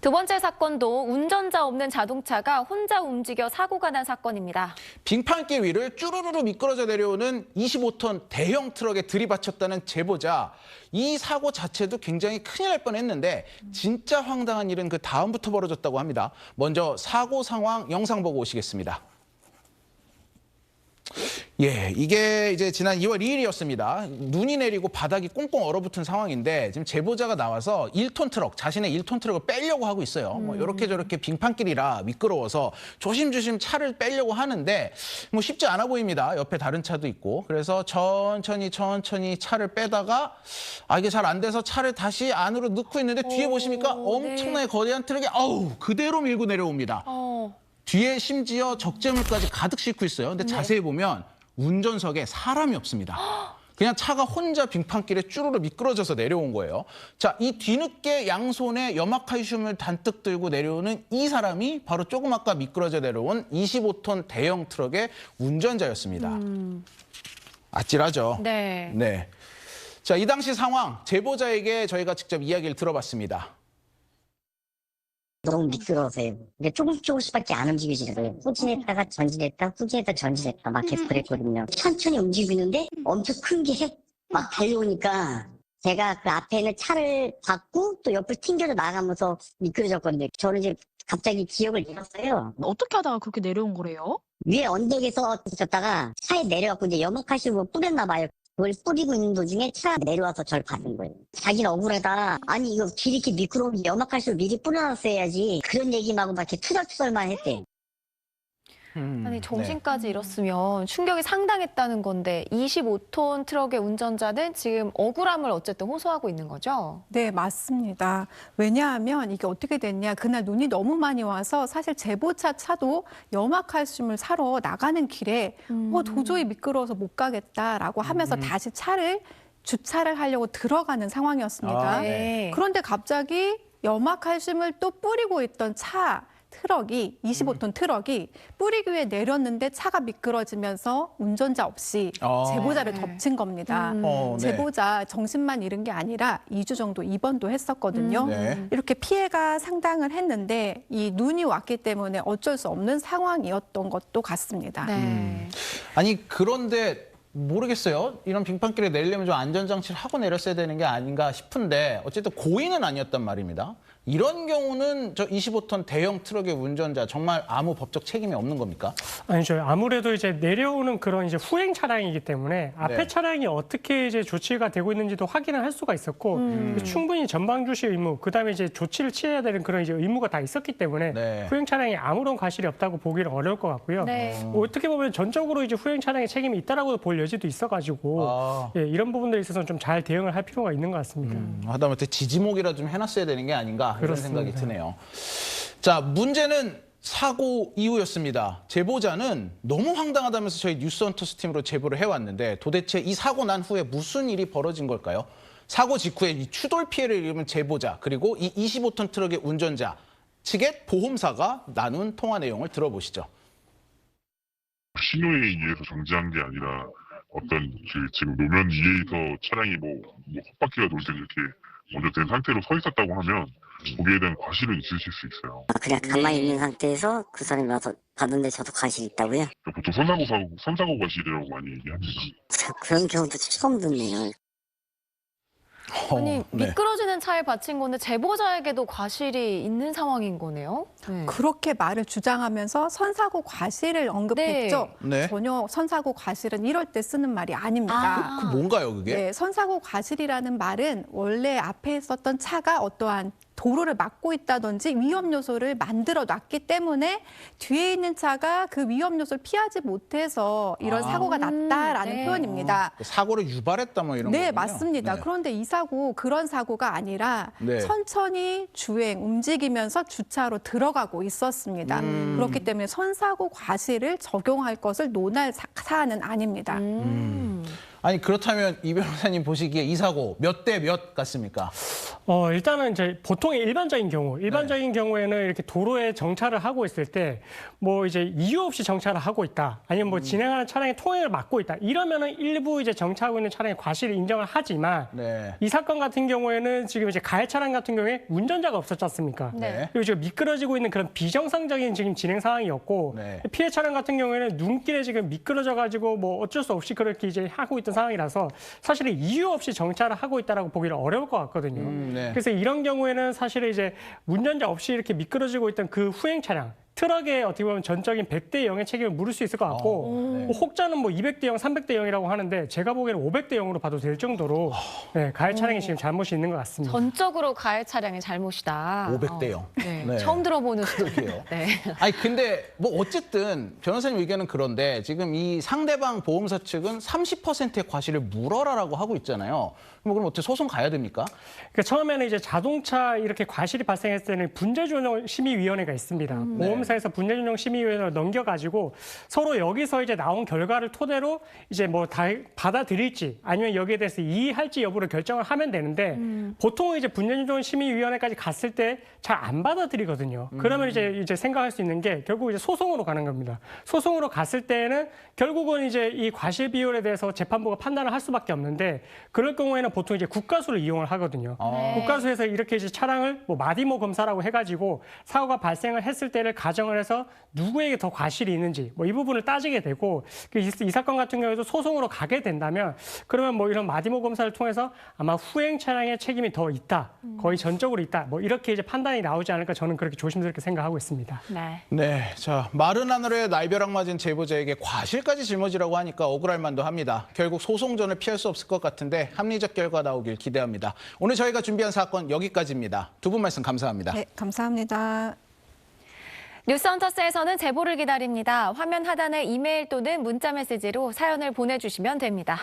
두 번째 사건도 운전자 없는 자동차가 혼자 움직여 사고가 난 사건입니다. 빙판길 위를 쭈루루루 미끄러져 내려오는 25톤 대형 트럭에 들이받쳤다는 제보자. 이 사고 자체도 굉장히 큰일 날 뻔했는데 진짜 황당한 일은 그 다음부터 벌어졌다고 합니다. 먼저 사고 상황 영상 보고 오시겠습니다. 예, 이게 이제 지난 2월 2일이었습니다. 눈이 내리고 바닥이 꽁꽁 얼어붙은 상황인데 지금 제보자가 나와서 1톤 트럭, 자신의 1톤 트럭을 빼려고 하고 있어요. 뭐 이렇게 저렇게 빙판길이라 미끄러워서 조심조심 차를 빼려고 하는데 뭐 쉽지 않아 보입니다. 옆에 다른 차도 있고. 그래서 천천히 차를 빼다가 이게 잘 안 돼서 차를 다시 안으로 넣고 있는데 뒤에 보십니까? 엄청나게 거대한 트럭이 그대로 밀고 내려옵니다. 뒤에 심지어 적재물까지 가득 싣고 있어요. 근데 자세히 보면 운전석에 사람이 없습니다. 그냥 차가 혼자 빙판길에 쭈루루 미끄러져서 내려온 거예요. 자, 이 뒤늦게 양손에 염화칼슘을 잔뜩 들고 내려오는 이 사람이 바로 조금 아까 미끄러져 내려온 25톤 대형 트럭의 운전자였습니다. 아찔하죠? 네. 자, 이 당시 상황 제보자에게 저희가 직접 이야기를 들어봤습니다. 너무 미끄러워서요. 근데 조금씩밖에 안 움직이지를 후진했다가 전진했다, 후진했다 전진했다 막 계속 그랬거든요. 천천히 움직이고 있는데 엄청 큰 게 막 달려오니까 제가 그 앞에 있는 차를 받고 또 옆을 튕겨서 나가면서 미끄러졌거든요. 저는 이제 갑자기 기억을 잃었어요. 어떻게 하다가 그렇게 내려온 거래요? 위에 언덕에서 있었다가 차에 내려갖고 이제 염화칼슘을 뿌렸나 봐요. 그걸 뿌리고 있는 도중에 차가 내려와서 저를 받은 거예요. 자기는 억울하다. 아니 이거 길 이렇게 미끄러운데 염화칼슘을 미리 뿌려놨어야지. 그런 얘기만 하고 막 이렇게 투덜투덜만 했대. 아니 정신까지 잃었으면 충격이 상당했다는 건데 25톤 트럭의 운전자는 지금 억울함을 어쨌든 호소하고 있는 거죠? 네, 맞습니다. 왜냐하면 이게 어떻게 됐냐. 그날 눈이 너무 많이 와서 사실 제보차 차도 염화칼슘을 사러 나가는 길에 도저히 미끄러워서 못 가겠다라고 하면서 다시 주차를 하려고 들어가는 상황이었습니다. 네. 그런데 갑자기 염화칼슘을 또 뿌리고 있던 트럭이 25톤 트럭이 뿌리기 위해 내렸는데 차가 미끄러지면서 운전자 없이 제보자를 덮친 겁니다. 제보자 정신만 잃은 게 아니라 2주 정도 입원도 했었거든요. 이렇게 피해가 상당을 했는데 이 눈이 왔기 때문에 어쩔 수 없는 상황이었던 것도 같습니다. 아니 그런데 모르겠어요. 이런 빙판길에 내리려면 좀 안전장치를 하고 내렸어야 되는 게 아닌가 싶은데 어쨌든 고의는 아니었단 말입니다. 이런 경우는 저 25톤 대형 트럭의 운전자 정말 아무 법적 책임이 없는 겁니까? 아니죠. 아무래도 이제 내려오는 그런 이제 후행 차량이기 때문에 앞에 네. 차량이 어떻게 이제 조치가 되고 있는지도 확인을 할 수가 있었고 충분히 전방 주시 의무, 그다음에 이제 조치를 취해야 되는 그런 이제 의무가 다 있었기 때문에 후행 차량이 아무런 과실이 없다고 보기는 어려울 것 같고요. 어떻게 보면 전적으로 이제 후행 차량의 책임이 있다라고 볼 여지도 있어가지고 이런 부분들에 있어서는 좀 잘 대응을 할 필요가 있는 것 같습니다. 하다못해 지지목이라 좀 해놨어야 되는 게 아닌가 이런 그렇습니다. 생각이 드네요. 자, 문제는 사고 이후였습니다. 제보자는 너무 황당하다면서 저희 뉴스헌터스 팀으로 제보를 해왔는데 도대체 이 사고 난 후에 무슨 일이 벌어진 걸까요? 사고 직후에 이 추돌 피해를 입은 제보자 그리고 이 25톤 트럭의 운전자 측의 보험사가 나눈 통화 내용을 들어보시죠. 신호에 의해서 정지한 게 아니라 어떤 지금 노면 위에서 차량이 뭐 헛바퀴가 돌 때 이렇게 먼저 된 상태로 서 있었다고 하면 거기에 대한 과실은 있으실 수 있어요. 그냥 가만히 있는 상태에서 그 사람이 와서 봤는데 저도 과실이 있다고요? 보통 선사고 과실이라고 많이 얘기합니다. 그런 경우도 처음 듣네요. 아니 미끄러지는 차에 받친 건데 제보자에게도 과실이 있는 상황인 거네요? 그렇게 말을 주장하면서 선사고 과실을 언급했죠. 전혀 선사고 과실은 이럴 때 쓰는 말이 아닙니다. 그 뭔가요, 그게? 네, 선사고 과실이라는 말은 원래 앞에 있었던 차가 어떠한 도로를 막고 있다든지 위험 요소를 만들어 놨기 때문에 뒤에 있는 차가 그 위험 요소를 피하지 못해서 이런 사고가 났다라는 표현입니다. 사고를 유발했다 뭐 이런 거군요. 네, 맞습니다. 그런데 이 사고 그런 사고가 아니라 천천히 움직이면서 주차로 들어가고 있었습니다. 그렇기 때문에 선사고 과실을 적용할 것을 논할 사안은 아닙니다. 아니 그렇다면 이 변호사님 보시기에 이 사고 몇 대 몇 같습니까? 일단은 이제 보통의 일반적인 경우에는 이렇게 도로에 정차를 하고 있을 때 뭐 이제 이유 없이 정차를 하고 있다. 아니면 뭐 진행하는 차량의 통행을 막고 있다. 이러면은 일부 이제 정차하고 있는 차량의 과실을 인정을 하지만 이 사건 같은 경우에는 지금 이제 가해 차량 같은 경우에 운전자가 없었지 않습니까? 그리고 지금 미끄러지고 있는 그런 비정상적인 지금 진행 상황이었고 피해 차량 같은 경우에는 눈길에 지금 미끄러져 가지고 뭐 어쩔 수 없이 그렇게 이제 하고 있던 상황이라서 사실은 이유 없이 정차를 하고 있다라고 보기는 어려울 것 같거든요. 그래서 이런 경우에는 사실은 이제 운전자 없이 이렇게 미끄러지고 있던 그 후행 차량, 트럭에 어떻게 보면 전적인 100대 0의 책임을 물을 수 있을 것 같고 뭐 혹자는 뭐 200대 0, 300대 0이라고 하는데 제가 보기에는 500대 0으로 봐도 될 정도로 가해 차량이 지금 잘못이 있는 것 같습니다. 전적으로 가해 차량의 잘못이다. 500대 0. 네. 처음 들어보는 수준이에요. 네. 아니 근데 뭐 어쨌든 변호사님 의견은 그런데 지금 이 상대방 보험사 측은 30%의 과실을 물어라라고 하고 있잖아요. 뭐 그럼 어떻게 소송 가야 됩니까? 그러니까 처음에는 이제 자동차 이렇게 과실이 발생했을 때는 분재조정 심의위원회가 있습니다. 보험사에서 분재조정 심의위원회를 넘겨가지고 서로 여기서 이제 나온 결과를 토대로 이제 뭐 다 받아들일지 아니면 여기에 대해서 이의할지 여부를 결정을 하면 되는데 보통은 이제 분재조정 심의위원회까지 갔을 때 잘 안 받아들이거든요. 그러면 이제 생각할 수 있는 게 결국 이제 소송으로 가는 겁니다. 소송으로 갔을 때는 결국은 이제 이 과실 비율에 대해서 재판부가 판단을 할 수밖에 없는데 그럴 경우에는 보통 이제 국가수를 이용을 하거든요. 국가수에서 이렇게 이제 차량을 뭐 마디모 검사라고 해가지고 사고가 발생을 했을 때를 가정을 해서 누구에게 더 과실이 있는지 뭐 이 부분을 따지게 되고 이 사건 같은 경우에도 소송으로 가게 된다면 그러면 뭐 이런 마디모 검사를 통해서 아마 후행 차량의 책임이 더 있다, 거의 전적으로 있다, 뭐 이렇게 이제 판단이 나오지 않을까 저는 그렇게 조심스럽게 생각하고 있습니다. 네, 자 마른 하늘에 날벼락 맞은 제보자에게 과실까지 짊어지라고 하니까 억울할 만도 합니다. 결국 소송전을 피할 수 없을 것 같은데 합리적 결과 나오길 기대합니다. 오늘 저희가 준비한 사건 여기까지입니다. 두 분 말씀 감사합니다. 네, 감사합니다. 뉴스헌터스에서는 제보를 기다립니다. 화면 하단에 이메일 또는 문자 메시지로 사연을 보내주시면 됩니다.